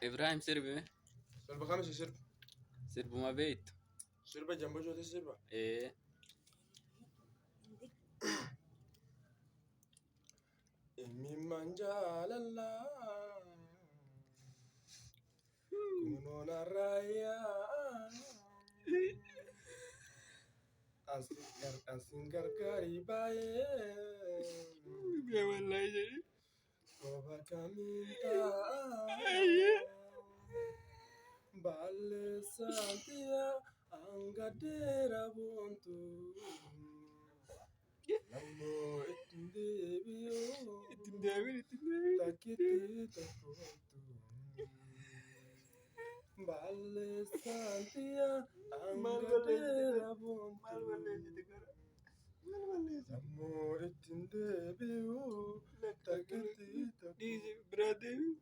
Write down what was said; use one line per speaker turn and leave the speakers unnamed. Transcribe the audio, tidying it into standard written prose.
Ibrahim sirbi mi?
Sirba kami si sirba.
Sirbuma beektu.
Sirba jamboo jootee sirba. Ilmi manjaalala kunuuna raayyaa asin gargaari baay'ee
Wallahi jedhi.
roba kamiin baalee saantiyaa angadeera boontu namoo ittiin deebi'oo
Ittiin deebiin.
takkiitti tokkootu. Baalee saantiyaa angadeera boontu namoo ittiin deebi'oo takkiitti tokkootu.
Bira deebiin.